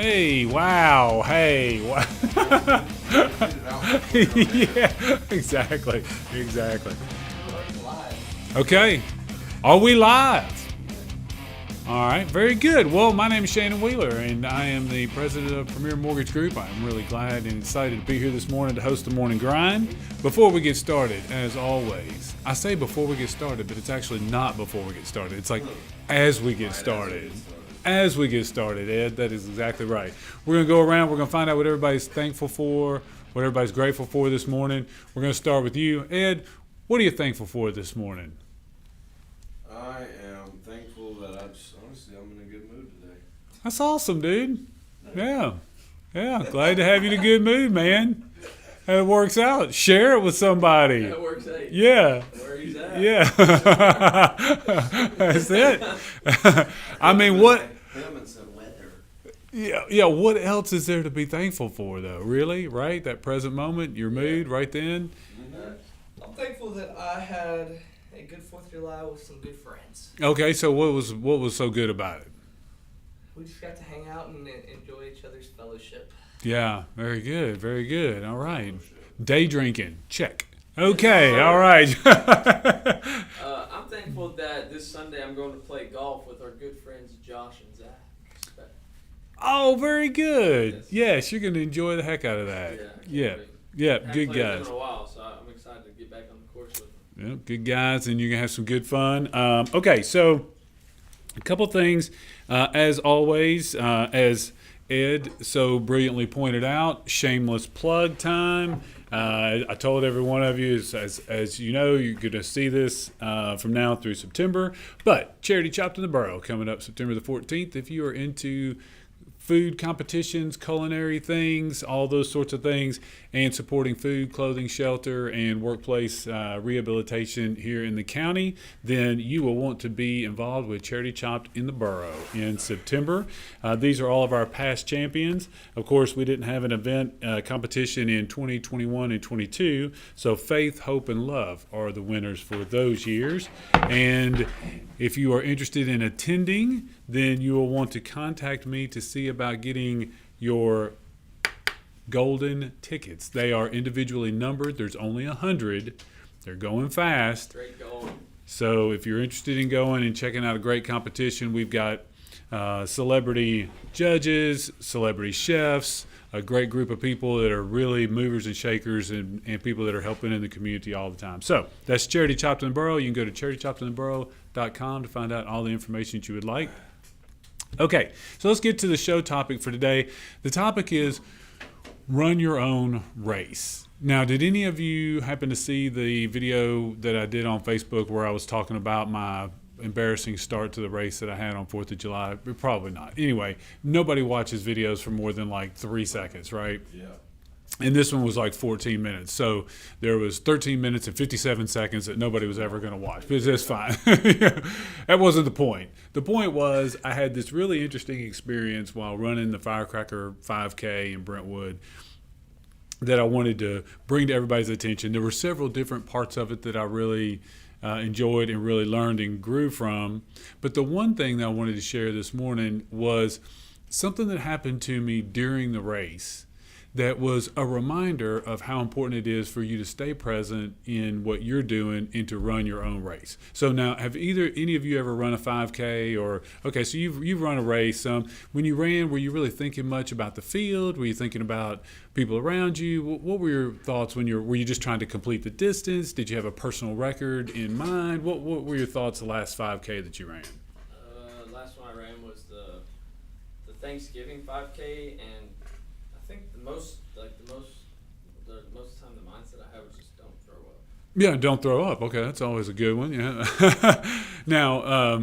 Hey, wow. Hey, wow. Yeah, exactly. Okay. Are we live? All right, very good. Well, my name is Shannon Wheeler, and I am the president of Premier Mortgage Group. I'm really glad and excited to be here this morning to host the Morning Grind. Before we get started, as always, I say before we get started, but it's actually not before we get started. It's like as we get started. As we get started, Ed, that is exactly right. We're going to go around. We're going to find out what everybody's thankful for, what everybody's grateful for this morning. We're going to start with you. Ed, what are you thankful for this morning? I am thankful that honestly, I'm in a good mood today. That's awesome, dude. Yeah. Glad to have you in a good mood, man. It works out. Share it with somebody. That works out. Yeah. Where he's at. Yeah. That's it. I mean, what? Him and some weather. Yeah. What else is there to be thankful for, though? Really, right? That present moment, your mood, right then. I'm thankful that I had a good 4th of July with some good friends. Okay, so what was so good about it? We just got to hang out and enjoy each other's fellowship. Yeah, very good. All right. Day drinking, check. Okay, all right. I'm thankful that this Sunday I'm going to play golf with our good friends Josh and Zach. Oh, very good. Yes, you're going to enjoy the heck out of that. Yeah, good guys. It's been a while, so I'm excited to get back on the course with them. Yeah, good guys, and you're going to have some good fun. Okay, so a couple things. As always, as Ed so brilliantly pointed out, shameless plug time. I told every one of you, as you know, you're going to see this from now through September. But Charity Chopped in the Borough coming up September the 14th. If you are into food competitions, culinary things, all those sorts of things, and supporting food, clothing, shelter, and workplace rehabilitation here in the county, then you will want to be involved with Charity Chopped in the Borough in September. These are all of our past champions. Of course, we didn't have an event competition in 2021 and 22, so Faith, Hope, and Love are the winners for those years. And if you are interested in attending, then you will want to contact me to see about getting your golden tickets. They are individually numbered. There's only 100. They're going fast. Great going. So if you're interested in going and checking out a great competition, we've got celebrity judges, celebrity chefs, a great group of people that are really movers and shakers and people that are helping in the community all the time. So that's Charity Chopped in the Borough. You can go to charitychoppedintheborough.com to find out all the information that you would like. Okay, so let's get to the show topic for today. The topic is run your own race. Now, did any of you happen to see the video that I did on Facebook where I was talking about my embarrassing start to the race that I had on 4th of July? Probably not. Anyway, nobody watches videos for more than like 3 seconds, right? Yeah. And this one was like 14 minutes. So there was 13 minutes and 57 seconds that nobody was ever going to watch. But that's fine. That wasn't the point. The point was I had this really interesting experience while running the Firecracker 5K in Brentwood that I wanted to bring to everybody's attention. There were several different parts of it that I really enjoyed and really learned and grew from. But the one thing that I wanted to share this morning was something that happened to me during the race that was a reminder of how important it is for you to stay present in what you're doing and to run your own race. So now, have any of you ever run a 5K or, okay, so you've run a race. When you ran, were you really thinking much about the field? Were you thinking about people around you? What were your thoughts were you just trying to complete the distance? Did you have a personal record in mind? What were your thoughts the last 5K that you ran? Last one I ran was the Thanksgiving 5K, and I think the most time the mindset I had was just don't throw up. Yeah, don't throw up. Okay, that's always a good one. Yeah. Now,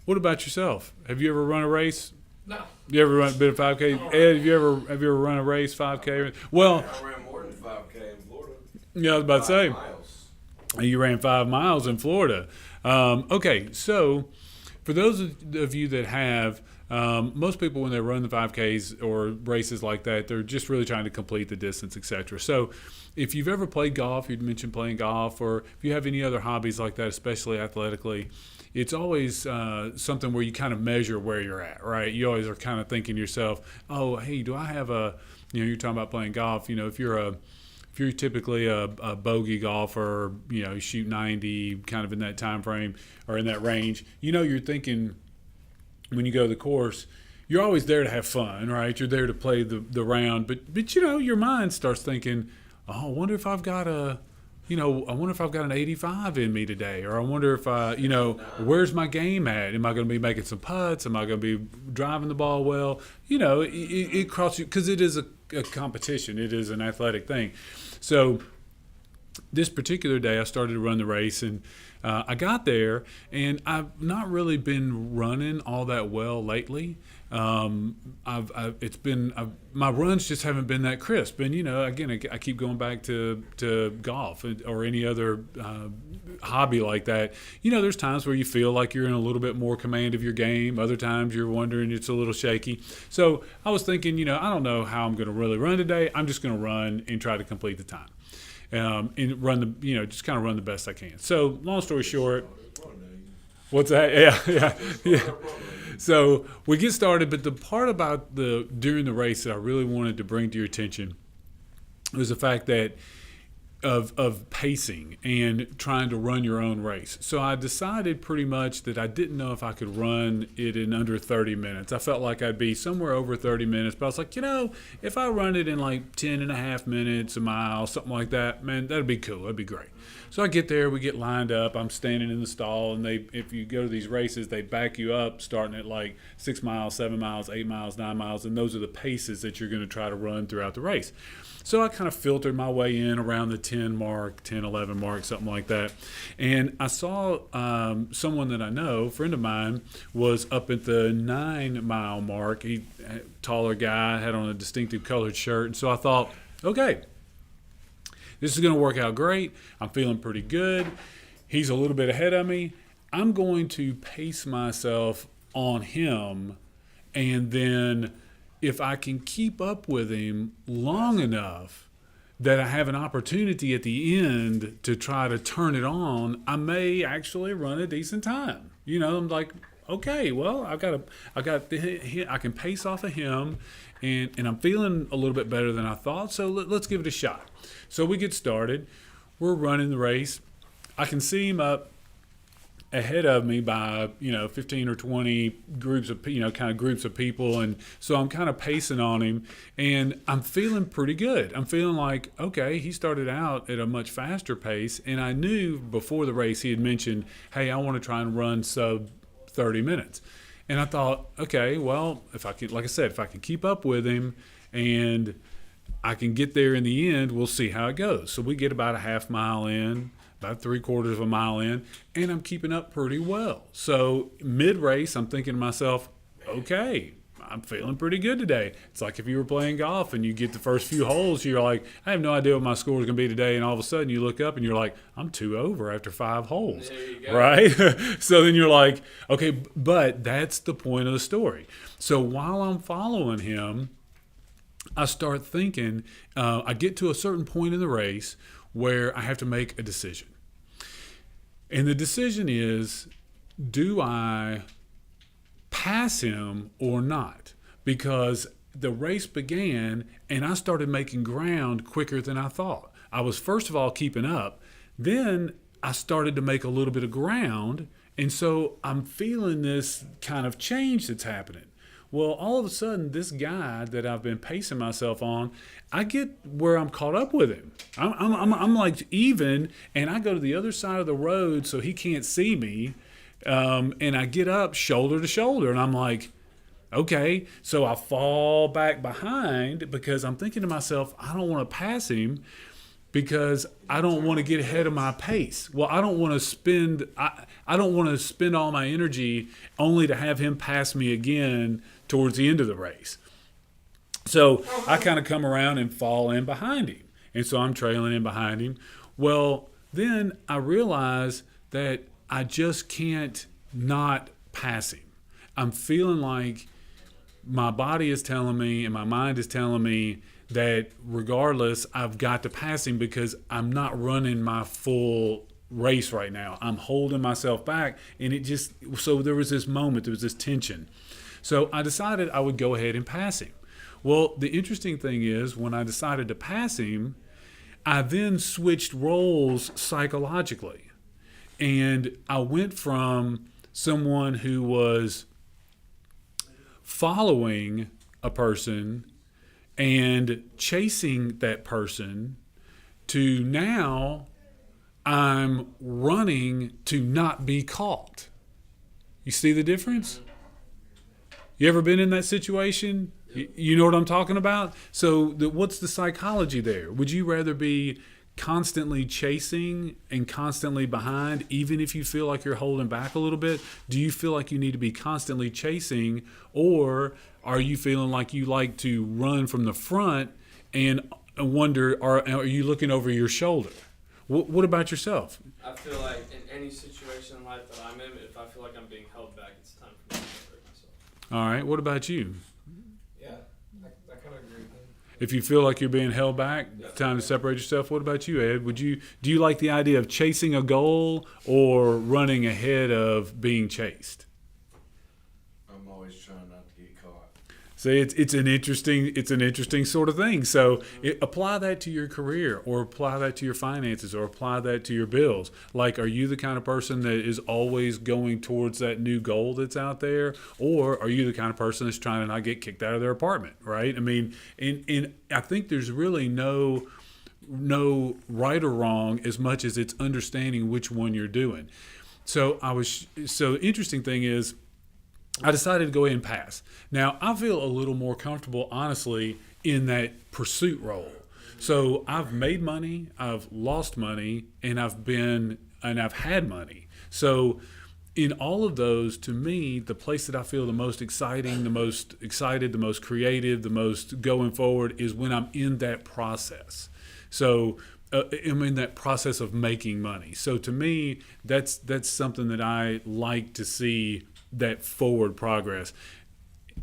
what about yourself? Have you ever run a race? No. You ever been a 5K? Ed, have you ever run a race 5K? Well, I ran more than 5K in Florida. yeah, I was about to say. 5 miles. You ran 5 miles in Florida. Okay, so for those of you that have, most people when they run the 5Ks or races like that, they're just really trying to complete the distance, etc. So if you've ever played golf, you'd mentioned playing golf, or if you have any other hobbies like that, especially athletically, it's always something where you kind of measure where you're at, right? You always are kind of thinking to yourself, oh, hey, do I have you're talking about playing golf. If you're typically a bogey golfer, you shoot 90 kind of in that time frame or in that range, you're thinking when you go to the course, you're always there to have fun, right? You're there to play the round, but your mind starts thinking, oh, I wonder if I've got I wonder if I've got an 85 in me today, or I wonder if where's my game at? Am I going to be making some putts? Am I going to be driving the ball well? It crosses you because it is a competition. It is an athletic thing. So this particular day, I started to run the race, and I got there, and I've not really been running all that well lately. My runs just haven't been that crisp, and again, I keep going back to golf or any other hobby like that. There's times where you feel like you're in a little bit more command of your game. Other times you're wondering it's a little shaky. So I was thinking, I don't know how I'm going to really run today. I'm just going to run and try to complete the time. And run just kind of run the best I can. So long story short, what's that? Yeah. So we get started, but the part about during the race that I really wanted to bring to your attention was the fact that of pacing and trying to run your own race. So I decided pretty much that I didn't know if I could run it in under 30 minutes. I felt like I'd be somewhere over 30 minutes, but I was like, if I run it in like 10 and a half minutes, a mile, something like that, man, that'd be cool. That'd be great. So I get there, we get lined up, I'm standing in the stall, and if you go to these races, they back you up starting at like 6 miles, 7 miles, 8 miles, 9 miles, and those are the paces that you're going to try to run throughout the race. So I kind of filtered my way in around the 10 mark, 10, 11 mark, something like that. And I saw someone that I know, a friend of mine, was up at the 9 mile mark. He taller guy, had on a distinctive colored shirt. And so I thought, okay, this is going to work out great. I'm feeling pretty good. He's a little bit ahead of me. I'm going to pace myself on him, and then if I can keep up with him long enough that I have an opportunity at the end to try to turn it on, I may actually run a decent time. I'm like, okay, well, I can pace off of him, and I'm feeling a little bit better than I thought, so let's give it a shot. So we get started. We're running the race. I can see him up ahead of me by 15 or 20 groups of groups of people, and so I'm kind of pacing on him, and I'm feeling pretty good. I'm feeling like, okay, he started out at a much faster pace, and I knew before the race he had mentioned, hey, I want to try and run sub 30 minutes. And I thought, okay, well, if I can keep up with him and I can get there in the end, we'll see how it goes. So we get about a half mile in, about 3/4 of a mile in, and I'm keeping up pretty well. So mid-race, I'm thinking to myself, okay, I'm feeling pretty good today. It's like if you were playing golf and you get the first few holes, you're like, I have no idea what my score is going to be today, and all of a sudden you look up and you're like, I'm 2 over after 5 holes, There you go. right? So then you're like, okay, but that's the point of the story. So while I'm following him, I start thinking, I get to a certain point in the race where I have to make a decision. And the decision is, do I pass him or not? Because the race began and I started making ground quicker than I thought. I was first of all keeping up. Then I started to make a little bit of ground. And so I'm feeling this kind of change that's happening. Well, all of a sudden, this guy that I've been pacing myself on, I get where I'm caught up with him. I'm like even, and I go to the other side of the road so he can't see me, and I get up shoulder to shoulder, and I'm like, okay. So I fall back behind because I'm thinking to myself, I don't want to pass him because I don't want to get ahead of my pace. Well, I don't want to spend all my energy only to have him pass me again towards the end of the race. So I kind of come around and fall in behind him. And so I'm trailing in behind him. Well, then I realize that I just can't not pass him. I'm feeling like my body is telling me and my mind is telling me that regardless, I've got to pass him because I'm not running my full race right now. I'm holding myself back. And so there was this moment, there was this tension. So I decided I would go ahead and pass him. Well, the interesting thing is when I decided to pass him, I then switched roles psychologically. And I went from someone who was following a person and chasing that person to now I'm running to not be caught. You see the difference? You ever been in that situation? You know what I'm talking about? So what's the psychology there? Would you rather be constantly chasing and constantly behind, even if you feel like you're holding back a little bit? Do you feel like you need to be constantly chasing, or are you feeling like you like to run from the front and wonder, are you looking over your shoulder? What about yourself? I feel like in any situation in life that I'm in, if I feel like I'm being held back, it's time for me to separate myself. All right. What about you? Yeah, I kind of agree with him. If you feel like you're being held back, time to separate yourself. What about you, Ed? Do you like the idea of chasing a goal or running ahead of being chased? I'm always trying not to get caught. See, it's an interesting sort of thing. So apply that to your career, or apply that to your finances, or apply that to your bills. Like, are you the kind of person that is always going towards that new goal that's out there, or are you the kind of person that's trying to not get kicked out of their apartment? Right? I mean, and I think there's really no right or wrong as much as it's understanding which one you're doing. So the interesting thing is, I decided to go ahead and pass. Now, I feel a little more comfortable, honestly, in that pursuit role. So I've made money, I've lost money, and I've had money. So in all of those, to me, the place that I feel the most exciting, the most excited, the most creative, the most going forward is when I'm in that process. So I'm in that process of making money. So to me, that's something that I like to see, that forward progress.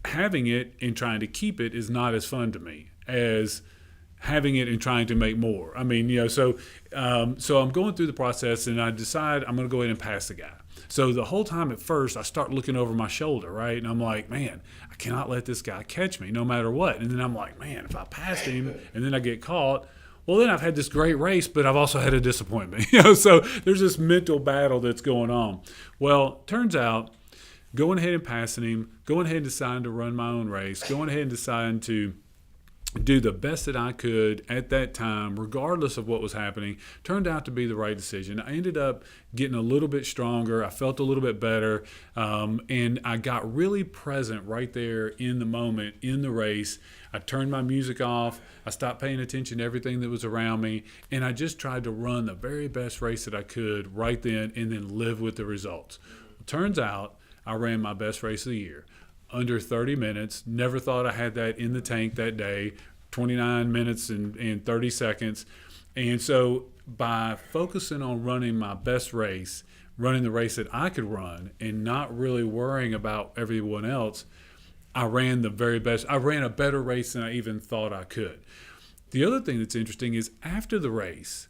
Having it and trying to keep it is not as fun to me as having it and trying to make more. I mean, so I'm going through the process, and I decide I'm going to go ahead and pass the guy. So the whole time at first, I start looking over my shoulder, right? And I'm like, man, I cannot let this guy catch me no matter what. And then I'm like, man, if I passed him and then I get caught, well, then I've had this great race, but I've also had a disappointment. So there's this mental battle that's going on. Well, turns out, going ahead and passing him, going ahead and deciding to run my own race, going ahead and deciding to do the best that I could at that time, regardless of what was happening, turned out to be the right decision. I ended up getting a little bit stronger. I felt a little bit better, and I got really present right there in the moment, in the race. I turned my music off. I stopped paying attention to everything that was around me, and I just tried to run the very best race that I could right then, and then live with the results. Turns out, I ran my best race of the year, under 30 minutes. Never thought I had that in the tank that day, 29 minutes and 30 seconds. And so by focusing on running my best race, running the race that I could run, and not really worrying about everyone else, I ran the very best. I ran a better race than I even thought I could. The other thing that's interesting is after the race,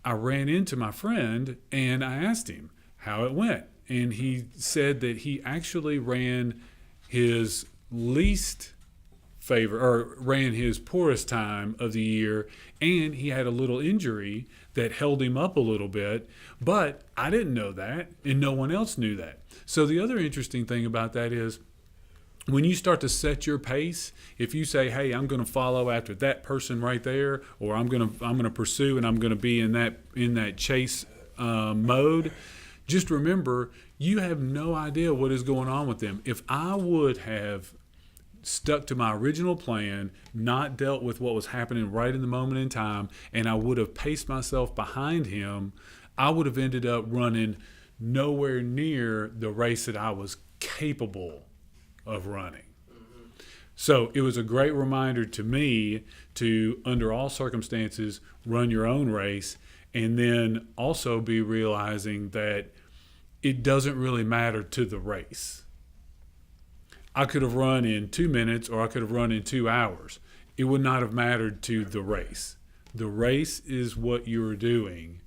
I ran into my friend and I asked him how it went. And he said that he actually ran his ran his poorest time of the year, and he had a little injury that held him up a little bit, but I didn't know that, and no one else knew that. So the other interesting thing about that is, when you start to set your pace, if you say, hey, I'm going to follow after that person right there, or I'm going to pursue, and I'm going to be in that chase mode, just remember, you have no idea what is going on with them. If I would have stuck to my original plan, not dealt with what was happening right in the moment in time, and I would have paced myself behind him, I would have ended up running nowhere near the race that I was capable of running. So it was a great reminder to me to, under all circumstances, run your own race, and then also be realizing that it doesn't really matter to the race. I could have run in 2 minutes, or I could have run in 2 hours. It would not have mattered to the race. The race is what you're doing,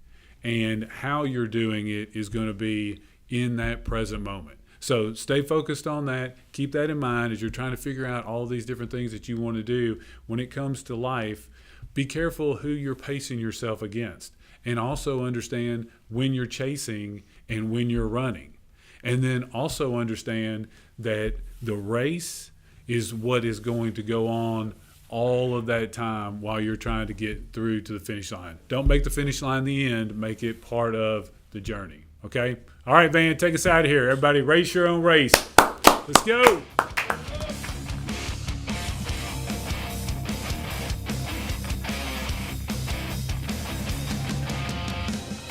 and how you're doing it is going to be in that present moment. So stay focused on that. Keep that in mind as you're trying to figure out all these different things that you want to do when it comes to life. Be careful who you're pacing yourself against, and also understand when you're chasing and when you're running. And then also understand that the race is what is going to go on all of that time while you're trying to get through to the finish line. Don't make the finish line the end. Make it part of the journey. Okay? All right, Van, take us out of here. Everybody race your own race. Let's go.